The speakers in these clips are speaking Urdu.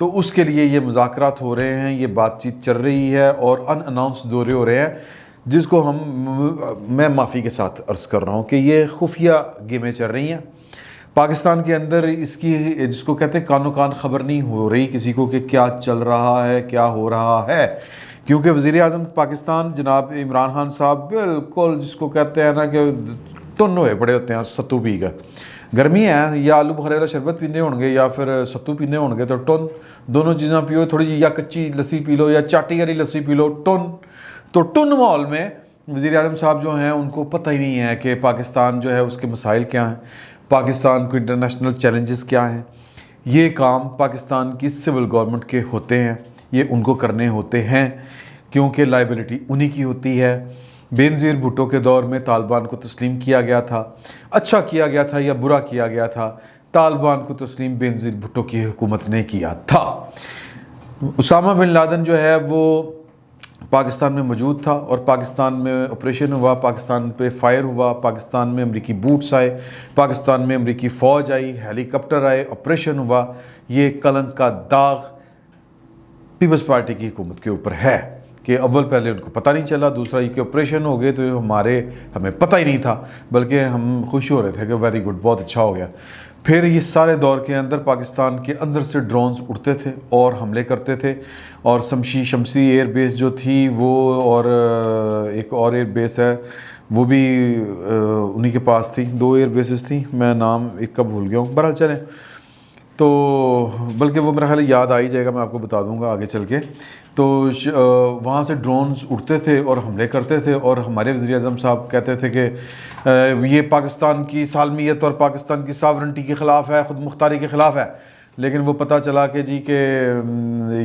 تو اس کے لیے یہ مذاکرات ہو رہے ہیں، یہ بات چیت چل رہی ہے اور ان اناؤنس دورے ہو رہے ہیں، جس کو میں معافی کے ساتھ عرض کر رہا ہوں کہ یہ خفیہ گیمیں چل رہی ہیں پاکستان کے اندر. اس کی جس کو کہتے ہیں کانو کان خبر نہیں ہو رہی کسی کو کہ کیا چل رہا ہے، کیا ہو رہا ہے، کیونکہ وزیر اعظم پاکستان جناب عمران خان صاحب بالکل جس کو کہتے ہیں نا کہ ٹن ہوئے پڑے ہوتے ہیں ستو پی کا. گرمی ہے، یا آلو بخارے والا شربت پیندے ہوں گے یا پھر ستو پیندے ہوں گے، تو ٹن دونوں چیزاں پیو، تھوڑی جی یا کچی لسی پی لو یا چاٹی والی لسی پی لو، ٹن. تو ٹن ماحول میں وزیر اعظم صاحب جو ہیں ان کو پتہ ہی نہیں ہے کہ پاکستان جو ہے اس کے مسائل کیا ہیں، پاکستان کو انٹرنیشنل چیلنجز کیا ہیں. یہ کام پاکستان کی سول گورنمنٹ کے ہوتے ہیں، یہ ان کو کرنے ہوتے ہیں کیونکہ لائبلٹی انہی کی ہوتی ہے. بینظیر بھٹو کے دور میں طالبان کو تسلیم کیا گیا تھا، اچھا کیا گیا تھا یا برا کیا گیا تھا، طالبان کو تسلیم بینظیر بھٹو کی حکومت نے کیا تھا. اسامہ بن لادن جو ہے وہ پاکستان میں موجود تھا اور پاکستان میں آپریشن ہوا، پاکستان پہ فائر ہوا، پاکستان میں امریکی بوٹس آئے، پاکستان میں امریکی فوج آئی، ہیلی کاپٹر آئے، آپریشن ہوا. یہ کلنک کا داغ پیپلز پارٹی کی حکومت کے اوپر ہے کہ اول پہلے ان کو پتہ نہیں چلا، دوسرا یہ کہ آپریشن ہو گئے تو ہمیں پتہ ہی نہیں تھا، بلکہ ہم خوش ہو رہے تھے کہ ویری گڈ، بہت اچھا ہو گیا. پھر یہ سارے دور کے اندر پاکستان کے اندر سے ڈرونز اڑتے تھے اور حملے کرتے تھے، اور شمسی ایئر بیس جو تھی وہ، اور ایک اور ایئر بیس ہے وہ بھی انہی کے پاس تھی. 2 ایئر بیسز تھیں، میں نام ایک کا بھول گیا ہوں، بہرحال چلیں. تو بلکہ وہ میرا خیال یاد آ ہی جائے گا، میں آپ کو بتا دوں گا آگے چل کے. تو وہاں سے ڈرونز اڑتے تھے اور حملے کرتے تھے، اور ہمارے وزیر اعظم صاحب کہتے تھے کہ یہ پاکستان کی سالمیت اور پاکستان کی ساورنٹی کے خلاف ہے، خود مختاری کے خلاف ہے. لیکن وہ پتہ چلا کہ جی کہ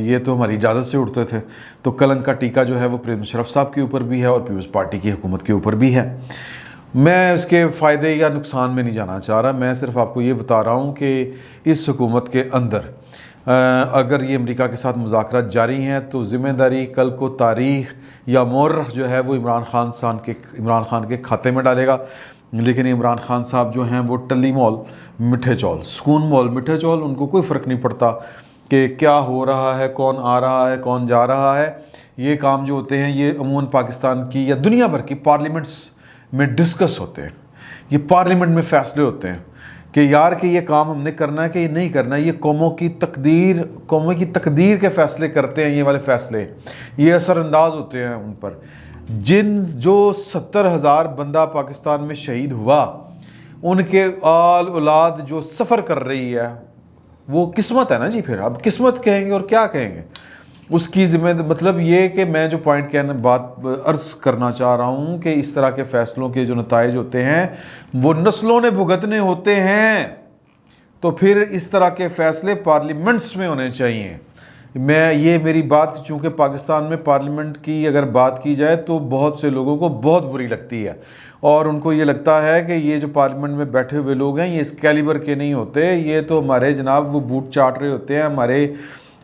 یہ تو ہماری اجازت سے اڑتے تھے. تو کلنک کا ٹیکہ جو ہے وہ پرویز مشرف صاحب کے اوپر بھی ہے اور پیپلز پارٹی کی حکومت کے اوپر بھی ہے. میں اس کے فائدے یا نقصان میں نہیں جانا چاہ رہا، میں صرف آپ کو یہ بتا رہا ہوں کہ اس حکومت کے اندر اگر یہ امریکہ کے ساتھ مذاکرات جاری ہیں تو ذمہ داری کل کو تاریخ یا مورخ جو ہے وہ عمران خان کے کھاتے میں ڈالے گا. لیکن عمران خان صاحب جو ہیں وہ ٹلی مول میٹھے چول، سکون مول میٹھے چول، ان کو کوئی فرق نہیں پڑتا کہ کیا ہو رہا ہے، کون آ رہا ہے، کون جا رہا ہے. یہ کام جو ہوتے ہیں یہ عموماً پاکستان کی یا دنیا بھر کی پارلیمنٹس میں ڈسکس ہوتے ہیں، یہ پارلیمنٹ میں فیصلے ہوتے ہیں کہ یار کہ یہ کام ہم نے کرنا ہے کہ یہ نہیں کرنا ہے. یہ قوموں کی تقدیر کے فیصلے کرتے ہیں، یہ والے فیصلے یہ اثر انداز ہوتے ہیں ان پر. جو 70,000 بندہ پاکستان میں شہید ہوا، ان کے آل اولاد جو سفر کر رہی ہے، وہ قسمت ہے نا جی. پھر اب قسمت کہیں گے اور کیا کہیں گے، اس کی مطلب یہ کہ میں جو پوائنٹ بات عرض کرنا چاہ رہا ہوں کہ اس طرح کے فیصلوں کے جو نتائج ہوتے ہیں وہ نسلوں نے بھگتنے ہوتے ہیں. تو پھر اس طرح کے فیصلے پارلیمنٹس میں ہونے چاہیے. یہ میری بات چونکہ پاکستان میں پارلیمنٹ کی اگر بات کی جائے تو بہت سے لوگوں کو بہت بری لگتی ہے، اور ان کو یہ لگتا ہے کہ یہ جو پارلیمنٹ میں بیٹھے ہوئے لوگ ہیں یہ اس کیلیبر کے نہیں ہوتے، یہ تو ہمارے جناب وہ بوٹ چاٹ رہے ہوتے ہیں، ہمارے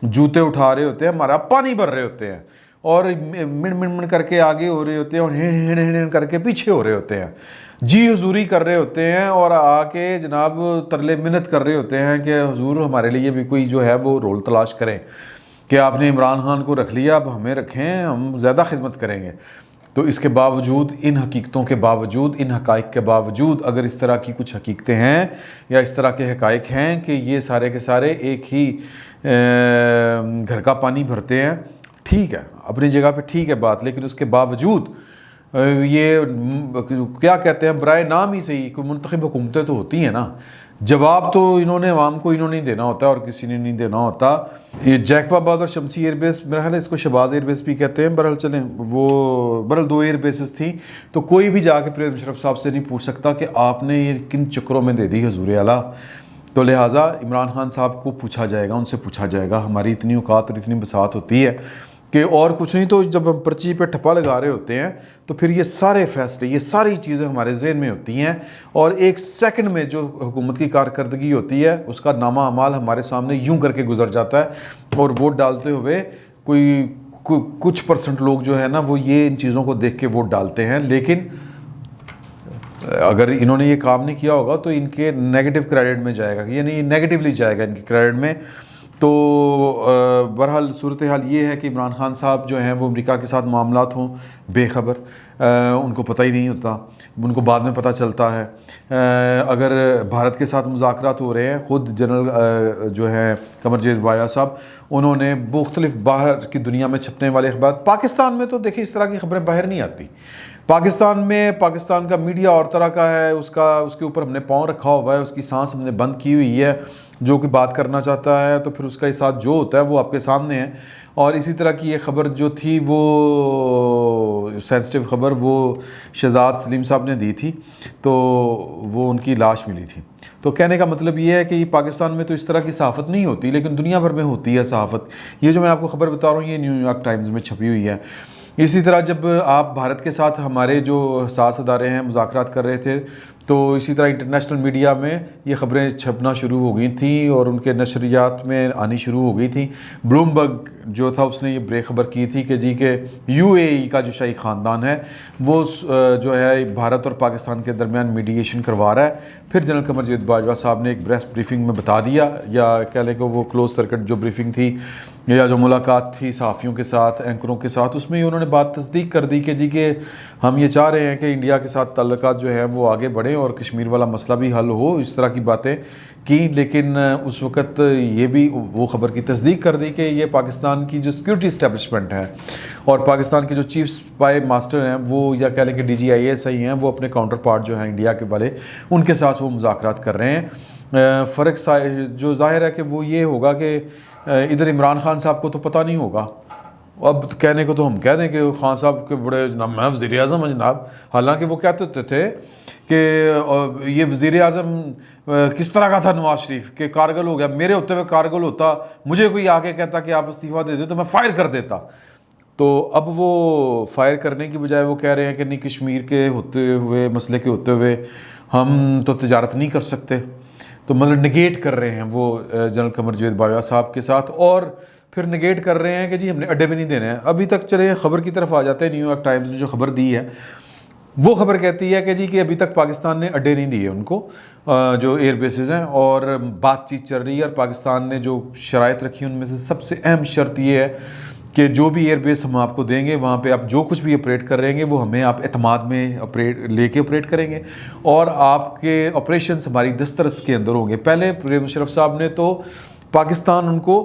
جوتے اٹھا رہے ہوتے ہیں، ہمارا پانی بھر رہے ہوتے ہیں، اور من کر کے آگے ہو رہے ہوتے ہیں اور ہن کر کے پیچھے ہو رہے ہوتے ہیں، جی حضوری کر رہے ہوتے ہیں، اور آ کے جناب ترلے منت کر رہے ہوتے ہیں کہ حضور ہمارے لیے بھی کوئی جو ہے وہ رول تلاش کریں کہ آپ نے عمران خان کو رکھ لیا، اب ہمیں رکھیں، ہم زیادہ خدمت کریں گے. تو اس کے باوجود، ان حقیقتوں کے باوجود، ان حقائق کے باوجود، اگر اس طرح کی کچھ حقیقتیں ہیں یا اس طرح کے حقائق ہیں کہ یہ سارے کے سارے ایک ہی گھر کا پانی بھرتے ہیں، ٹھیک ہے، اپنی جگہ پہ ٹھیک ہے بات، لیکن اس کے باوجود یہ کیا کہتے ہیں، برائے نام ہی صحیح کوئی منتخب حکومتیں تو ہوتی ہیں نا، جواب تو انہوں نے عوام کو نہیں دینا ہوتا اور کسی نے نہیں دینا ہوتا. یہ جیکب آباد اور شمسی ایئر بیس، میرا خیال ہے اس کو شہباز ایئر بیس بھی کہتے ہیں، بہرحال چلیں بہرحال 2 ایئر بیسز تھیں. تو کوئی بھی جا کے پرویز مشرف صاحب سے نہیں پوچھ سکتا کہ آپ نے یہ کن چکروں میں دے دی حضور اعلیٰ. تو لہٰذا عمران خان صاحب کو پوچھا جائے گا، ان سے پوچھا جائے گا. ہماری اتنی اوقات اور اتنی بساط ہوتی ہے کہ اور کچھ نہیں تو جب ہم پرچی پہ ٹھپا لگا رہے ہوتے ہیں تو پھر یہ سارے فیصلے، یہ ساری چیزیں ہمارے ذہن میں ہوتی ہیں، اور ایک سیکنڈ میں جو حکومت کی کارکردگی ہوتی ہے اس کا نامہ اعمال ہمارے سامنے یوں کر کے گزر جاتا ہے. اور ووٹ ڈالتے ہوئے کچھ پرسنٹ لوگ جو ہے نا وہ یہ ان چیزوں کو دیکھ کے ووٹ ڈالتے ہیں، لیکن اگر انہوں نے یہ کام نہیں کیا ہوگا تو ان کے نیگیٹو کریڈٹ میں جائے گا، یعنی نیگیٹیولی جائے گا ان کے کریڈٹ میں. تو بہرحال صورتحال یہ ہے کہ عمران خان صاحب جو ہیں وہ امریکہ کے ساتھ معاملات ہوں بے خبر، ان کو پتہ ہی نہیں ہوتا، ان کو بعد میں پتہ چلتا ہے۔ اگر بھارت کے ساتھ مذاکرات ہو رہے ہیں، خود جنرل جو ہیں قمرجیت باجوہ صاحب، انہوں نے مختلف باہر کی دنیا میں چھپنے والے اخبارات، پاکستان میں تو دیکھیں اس طرح کی خبریں باہر نہیں آتی۔ پاکستان میں پاکستان کا میڈیا اور طرح کا ہے، اس کے اوپر ہم نے پاؤں رکھا ہوا ہے، اس کی سانس ہم نے بند کی ہوئی ہے۔ جو کہ بات کرنا چاہتا ہے تو پھر اس کا ساتھ جو ہوتا ہے وہ آپ کے سامنے ہے۔ اور اسی طرح کی یہ خبر جو تھی وہ سینسٹیو خبر وہ شہزاد سلیم صاحب نے دی تھی، تو وہ ان کی لاش ملی تھی۔ تو کہنے کا مطلب یہ ہے کہ پاکستان میں تو اس طرح کی صحافت نہیں ہوتی، لیکن دنیا بھر میں ہوتی ہے صحافت۔ یہ جو میں آپ کو خبر بتا رہا ہوں یہ نیو یارک ٹائمز میں چھپی ہوئی ہے۔ اسی طرح جب آپ بھارت کے ساتھ ہمارے جو حساس ادارے ہیں مذاکرات کر رہے تھے، تو اسی طرح انٹرنیشنل میڈیا میں یہ خبریں چھپنا شروع ہو گئی تھیں اور ان کے نشریات میں آنی شروع ہو گئی تھیں۔ بلومبرگ جو تھا اس نے یہ بریک خبر کی تھی کہ جی کہ یو اے ای کا جو شاہی خاندان ہے وہ جو ہے بھارت اور پاکستان کے درمیان میڈیشن کروا رہا ہے۔ پھر جنرل قمرجیت باجوہ صاحب نے ایک پریس بریفنگ میں بتا دیا، یا کہہ لیں کہ وہ کلوز سرکٹ جو بریفنگ تھی یا جو ملاقات تھی صحافیوں کے ساتھ، اینکروں کے ساتھ، اس میں انہوں نے بات تصدیق کر دی کہ جی کہ ہم یہ چاہ رہے ہیں کہ انڈیا کے ساتھ تعلقات جو ہیں وہ آگے بڑھیں اور کشمیر والا مسئلہ بھی حل ہو، اس طرح کی باتیں کی۔ لیکن اس وقت یہ بھی وہ خبر کی تصدیق کر دی کہ یہ پاکستان کی جو سیکورٹی اسٹیبلشمنٹ ہے اور پاکستان کے جو چیف اسپائی ماسٹر ہیں وہ، یا کہہ لیں کہ D G I S I ہیں، وہ اپنے کاؤنٹر پارٹ جو ہیں انڈیا کے والے ان کے ساتھ وہ مذاکرات کر رہے ہیں۔ فرق جو ظاہر ہے کہ وہ یہ ہوگا کہ ادھر عمران خان صاحب کو تو پتہ نہیں ہوگا۔ اب کہنے کو تو ہم کہہ دیں کہ خان صاحب کے بڑے جناب میں وزیر اعظم جناب، حالانکہ وہ کہتے تھے کہ یہ وزیر اعظم کس طرح کا تھا نواز شریف کہ کارگل ہو گیا، میرے ہوتے ہوئے کارگل ہوتا، مجھے کوئی آ کے کہتا کہ آپ استعفیٰ دے دیں تو میں فائر کر دیتا۔ تو اب وہ فائر کرنے کی بجائے وہ کہہ رہے ہیں کہ نہیں، کشمیر کے ہوتے ہوئے، مسئلے کے ہوتے ہوئے ہم تو تجارت نہیں کر سکتے۔ تو مطلب نگیٹ کر رہے ہیں وہ جنرل قمرجیت باجوہ صاحب کے ساتھ، اور پھر نگیٹ کر رہے ہیں کہ جی ہم نے اڈے بھی نہیں دینے ہیں۔ ابھی تک چلے خبر کی طرف آ جاتے ہیں۔ نیو یارک ٹائمز نے جو خبر دی ہے وہ خبر کہتی ہے کہ جی کہ ابھی تک پاکستان نے اڈے نہیں دیے ان کو، جو ایئر بیسز ہیں، اور بات چیت چل رہی ہے، اور پاکستان نے جو شرائط رکھی ان میں سے سب سے اہم شرط یہ ہے کہ جو بھی ایئر بیس ہم آپ کو دیں گے وہاں پہ آپ جو کچھ بھی آپریٹ کر رہیں گے وہ ہمیں آپ اعتماد میں لے کے آپریٹ کریں گے، اور آپ کے آپریشنس ہماری دسترس کے اندر ہوں گے۔ پہلے پرویز مشرف صاحب نے تو پاکستان ان کو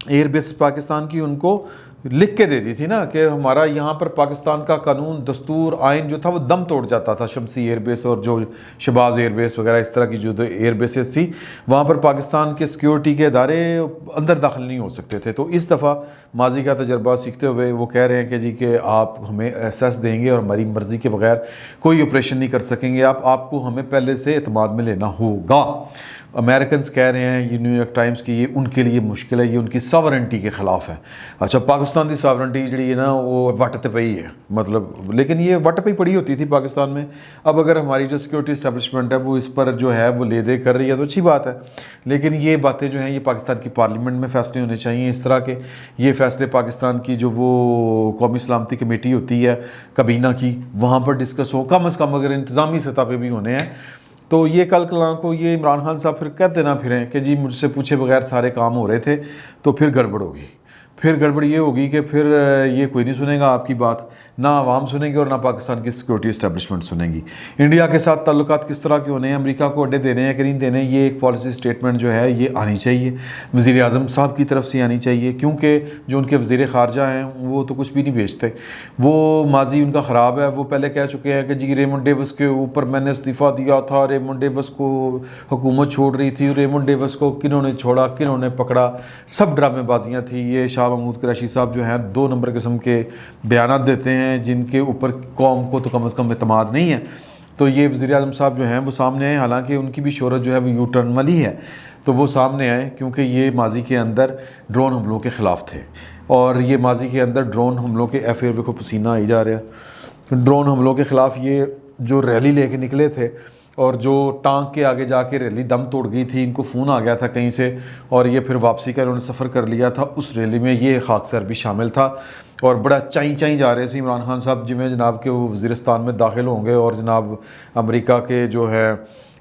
ایئر بیس پاکستان کی ان کو لکھ کے دے دی تھی نا کہ ہمارا یہاں پر پاکستان کا قانون، دستور، آئین جو تھا وہ دم توڑ جاتا تھا۔ شمسی ایئر بیس اور جو شہباز ایئر بیس وغیرہ اس طرح کی جو ایئر بیسز تھی وہاں پر پاکستان کے سیکیورٹی کے ادارے اندر داخل نہیں ہو سکتے تھے۔ تو اس دفعہ ماضی کا تجربہ سیکھتے ہوئے وہ کہہ رہے ہیں کہ جی کہ آپ ہمیں ایسیس دیں گے اور ہماری مرضی کے بغیر کوئی آپریشن نہیں کر سکیں گے، آپ کو ہمیں پہلے سے اعتماد میں لینا ہوگا۔ امریکنز کہہ رہے ہیں، یہ نیو یارک ٹائمز کی، یہ ان کے لیے مشکل ہے، یہ ان کی ساورنٹی کے خلاف ہے۔ اچھا، پاکستان کی ساورنٹی جڑی ہے نا وہ وٹ تے پئی ہے، مطلب، لیکن یہ وٹ پہ ہی پڑی ہوتی تھی پاکستان میں۔ اب اگر ہماری جو سیکورٹی اسٹیبلشمنٹ ہے وہ اس پر جو ہے وہ لے دے کر رہی ہے تو اچھی بات ہے، لیکن یہ باتیں جو ہیں یہ پاکستان کی پارلیمنٹ میں فیصلے ہونے چاہیے اس طرح کے۔ یہ فیصلے پاکستان کی جو وہ قومی سلامتی کمیٹی ہوتی ہے کابینہ کی، وہاں پر ڈسکس ہو، کم از کم اگر انتظامی سطح پہ بھی ہونے ہیں تو یہ کل کلاں کو یہ عمران خان صاحب پھر کہتے نہ پھریں کہ جی مجھ سے پوچھے بغیر سارے کام ہو رہے تھے، تو پھر گڑبڑ ہوگی۔ پھر گڑبڑ یہ ہوگی کہ پھر یہ کوئی نہیں سنے گا آپ کی بات، نہ عوام سنیں گے اور نہ پاکستان کی سیکورٹی اسٹیبلشمنٹ سنے گی۔ انڈیا کے ساتھ تعلقات کس طرح کے ہونے ہیں، امریکہ کو اڈے دینے ہیں کہ نہیں دینے، یہ ایک پالیسی سٹیٹمنٹ جو ہے یہ آنی چاہیے، وزیر اعظم صاحب کی طرف سے آنی چاہیے، کیونکہ جو ان کے وزیر خارجہ ہیں وہ تو کچھ بھی نہیں بھیجتے، وہ ماضی ان کا خراب ہے۔ وہ پہلے کہہ چکے ہیں کہ جی ریمنڈ ڈیوس کے اوپر میں نے استعفیٰ دیا تھا، ریمنڈ ڈیوس کو حکومت چھوڑ رہی تھی، ریمنڈ ڈیوس کو کنہوں نے چھوڑا، کنہوں نے پکڑا، سب ڈرامے بازیاں تھیں۔ یہ شاہ محمود قریشی صاحب جو ہیں 2 نمبر قسم کے بیانات دیتے ہیں جن کے اوپر قوم کو تو کم از کم اعتماد نہیں ہے۔ تو یہ وزیر اعظم صاحب جو ہیں وہ سامنے آئے، حالانکہ ان کی بھی شہرت جو ہے وہ یو ٹرن والی ہے، تو وہ سامنے آئے کیونکہ یہ ماضی کے اندر ڈرون حملوں کے خلاف تھے، اور یہ ماضی کے اندر ڈرون حملوں کے ایف کو پسینہ آئی جا رہا ہے۔ ڈرون حملوں کے خلاف یہ جو ریلی لے کے نکلے تھے، اور جو ٹانک کے آگے جا کے ریلی دم توڑ گئی تھی، ان کو فون آ گیا تھا کہیں سے، اور یہ پھر واپسی کا انہوں نے سفر کر لیا تھا، اس ریلی میں یہ خاکسار بھی شامل تھا، اور بڑا چائیں چائیں جا رہے تھے عمران خان صاحب جی میں جناب کہ وہ وزیرستان میں داخل ہوں گے، اور جناب امریکہ کے جو ہے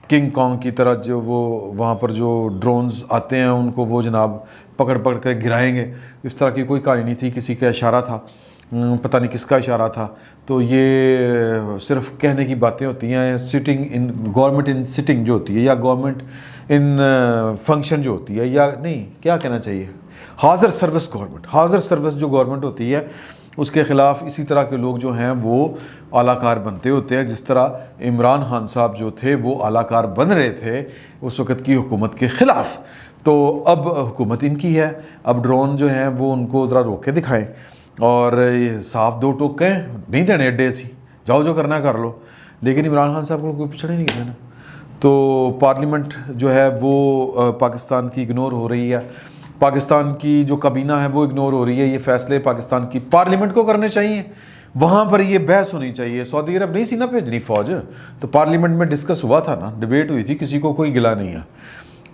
کنگ کانگ کی طرح جو وہ وہاں پر جو ڈرونز آتے ہیں ان کو وہ جناب پکڑ پکڑ کے گرائیں گے. اس طرح کی کوئی کہانی نہیں تھی, کسی کا اشارہ تھا, پتہ نہیں کس کا اشارہ تھا. تو یہ صرف کہنے کی باتیں ہوتی ہیں. Sitting in government in sitting جو ہوتی ہے, یا گورنمنٹ ان فنکشن جو ہوتی ہے, یا نہیں کیا کہنا چاہیے, حاضر سروس گورنمنٹ, حاضر سروس جو گورنمنٹ ہوتی ہے اس کے خلاف اسی طرح کے لوگ جو ہیں وہ اعلیٰ کار بنتے ہوتے ہیں. جس طرح عمران خان صاحب جو تھے وہ اعلیٰ کار بن رہے تھے اس وقت کی حکومت کے خلاف, تو اب حکومت ان کی ہے. اب ڈرون جو ہیں وہ ان کو ذرا روک کے دکھائیں اور صاف دو ٹوک کہیں, نہیں دینے اڈے سی, جاؤ جو کرنا ہے کر لو. لیکن عمران خان صاحب کو کوئی پچھڑے نہیں کرنا. تو پارلیمنٹ جو ہے وہ پاکستان کی اگنور ہو رہی ہے, پاکستان کی جو کابینہ ہے وہ اگنور ہو رہی ہے. یہ فیصلے پاکستان کی پارلیمنٹ کو کرنے چاہیے, وہاں پر یہ بحث ہونی چاہیے. سعودی عرب نہیں سی نا بھیجنی فوج, تو پارلیمنٹ میں ڈسکس ہوا تھا نا, ڈیبیٹ ہوئی تھی, کسی کو کوئی گلا نہیں ہے.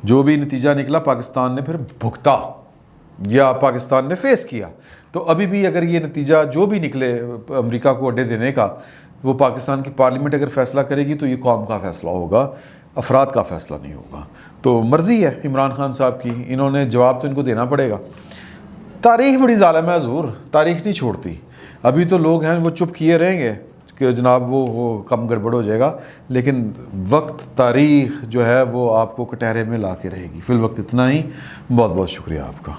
جو بھی نتیجہ نکلا پاکستان نے پھر بھگتا یا پاکستان نے فیس کیا. تو ابھی بھی اگر یہ نتیجہ جو بھی نکلے امریکہ کو اڈے دینے کا, وہ پاکستان کی پارلیمنٹ اگر فیصلہ کرے گی تو یہ قوم کا فیصلہ ہوگا, افراد کا فیصلہ نہیں ہوگا. تو مرضی ہے عمران خان صاحب کی, انہوں نے جواب تو ان کو دینا پڑے گا. تاریخ بڑی ظالم ہے حضور, تاریخ نہیں چھوڑتی. ابھی تو لوگ ہیں وہ چپ کیے رہیں گے کہ جناب وہ کم گڑبڑ ہو جائے گا, لیکن وقت تاریخ جو ہے وہ آپ کو کٹہرے میں لا کے رہے گی. فی الوقت اتنا ہی, بہت بہت شکریہ آپ کا.